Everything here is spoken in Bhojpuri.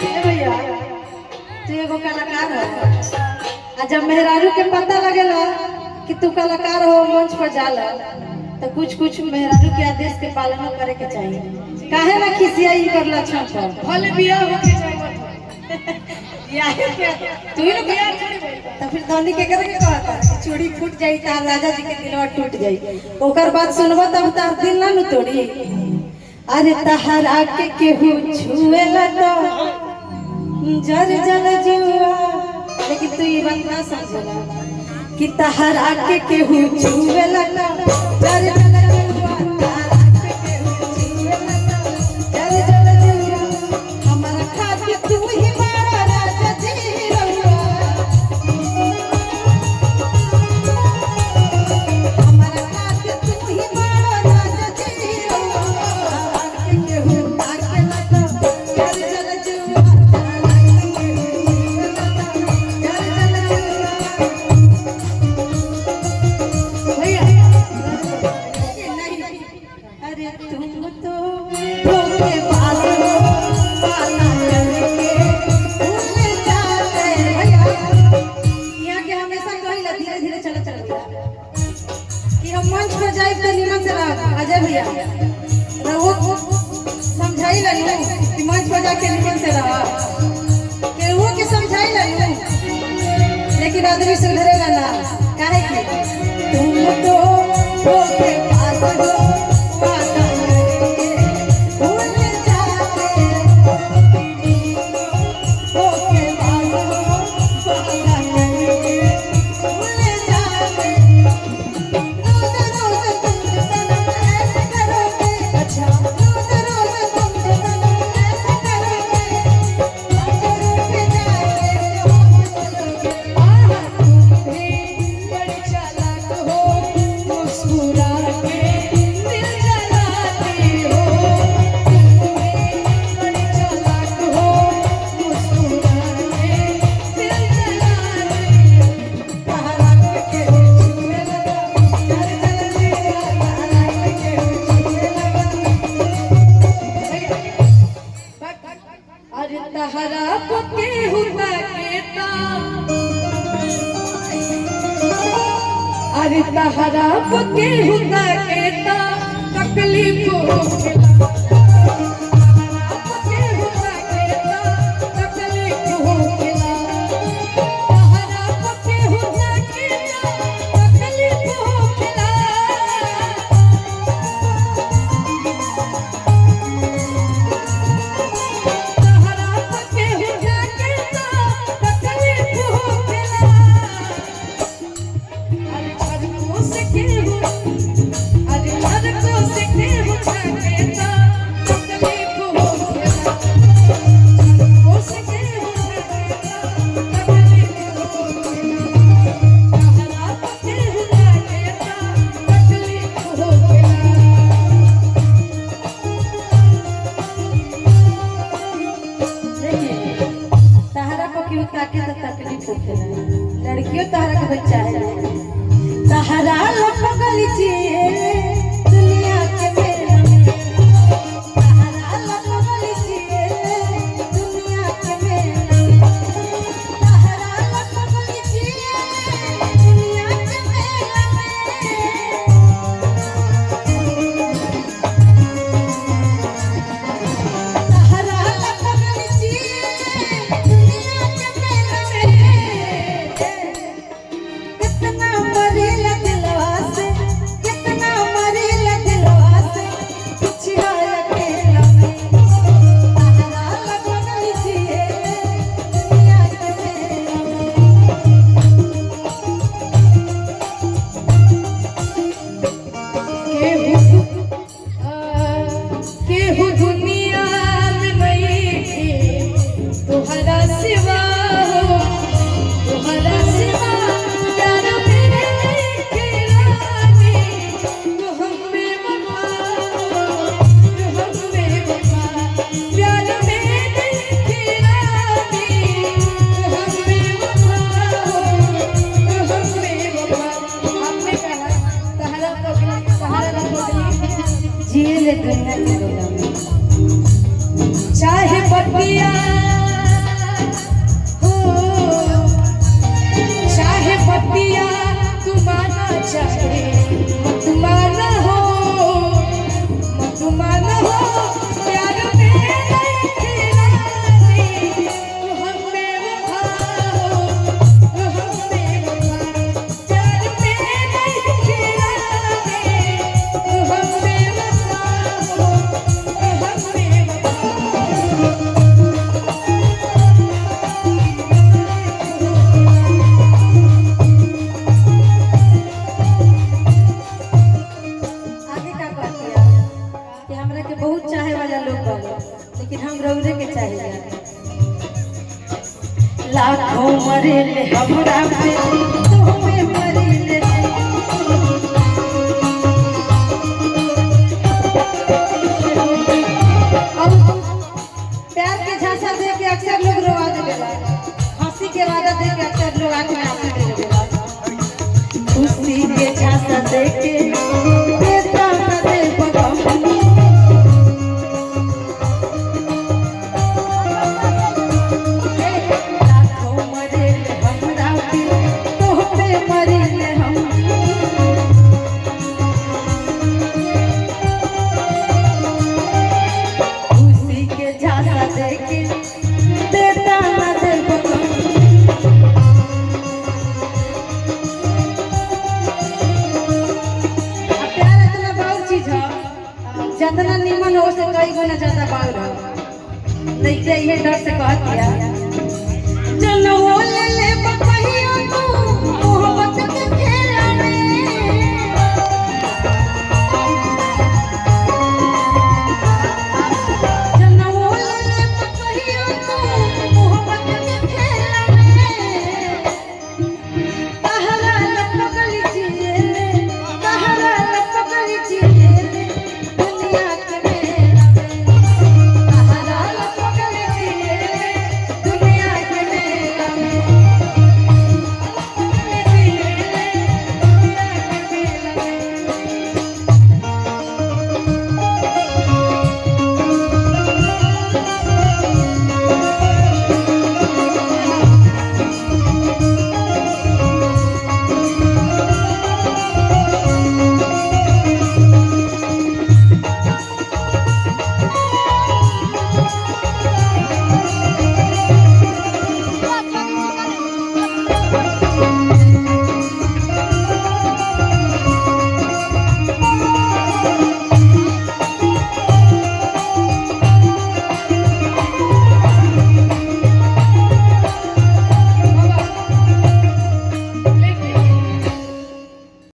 भैया तू एगो कलाकार हो, आ जब मेहरारू के पता लगेला कि तू कलाकार हो मंच पर जाला तो कुछ कुछ मेहरारू के आदेश के पालन करे के चाहिए। काहे ना खिसियाई करला छत भले बियाह हो के जाए याहे के तू ही बियाह छोड़ी तो फिर धनी के करे के कहता चूड़ी फूट जाई ता राजा जी के दिलवा टूट जाई ओकर बात सुनबो तब तार दिल ना नु तोड़ी। अरे तहरा के केहू छुएला तो जर जल जुआ, लेकिन तू ये बात ना समझला कि तहरा के केहू छुएला तो जर जल जुआ, तहरा के केहू छुएला तो जर जल जुआ, हमारा खातिर तू ही बड़ा राजा जी रहुआ, हमारा खातिर तू ही बड़ा राजा जी रहुआ, तहरा के केहू ताकेला तो जर जल जुआ, तहरा के केहू छुएला तो जर जल जुआ। अरे तुम तो धोखेबाज हो, वादा करके भूल जाते भैया। यहाँ के हमेशा कहिला धीरे धीरे चल चल कि हम मंच पर जाए तो निमन से रह अजय भैया रहो समझाई ललू कि मंच पर जाके निमन से रह केहू के समझाई ललू, लेकिन आदमी सुधरेला ना। काहे कि तुम तो धोखेबाज हो, वादा करके भूल जाते, धोखेबाज हो, वादा करके भूल जाते, रोज रोज तुम सनम ऐसे करोगे, अच्छा रोज रोज तुम सनम ऐसे करोगे, करोगे जाके चलोगे, आहा तुम भी बड़ी चालाक हो, मुस्कुरा के दिल जलाती हो, तुम भी बड़ी चालाक हो, मुस्कुरा के दिल जलाती हो, तहरा के केहू छुए लगा, जर जल जुआ, तहरा के केहू छुए लगा। अरे तहरा को केहू ताकेता, अरे तहरा को केहू ताकेता तकलीफ होखेला, तहरा को केहू ताकेता तकलीफ होखेला, तहरा को केहू ताकेता तकलीफ होखेला, तहरा को केहू ताकेता तकलीफ होखेला। अरे छड़को से केहू, अरे छड़को से केहू छड़केता तकलीफ होखेला, छड़को से केहू छड़केता तकलीफ होखेला, तहरा को केहू ताकेता तकलीफ होखेला। देखिए तहरा को क्यों ताके तो तकलीफ होखेला, लड़कियों तहरा के बच्चा है तहरा लगल जिए दुनिया के मेला में, तहरा लगल जिए दुनिया के मेला में, तहरा लगल जिए दुनिया के मेला में, तहरा लगल जिए दुनिया के मेला में, कितना मरेला दिलवा से लाखों मरेले हमरा पे तोहमे मरेले अब प्यार के झांसा दे के अक्सर लोग रोवा देला, हंसी के वादा दे के अक्सर लोग आंख में आंसू दे देला, खुशी के झांसा दे के देता न दे बगम जितना निमन हो से कई गुना ज्यादा बाउर हो नहीं ये डर से कह दिया चलो ले ले बकहिया तू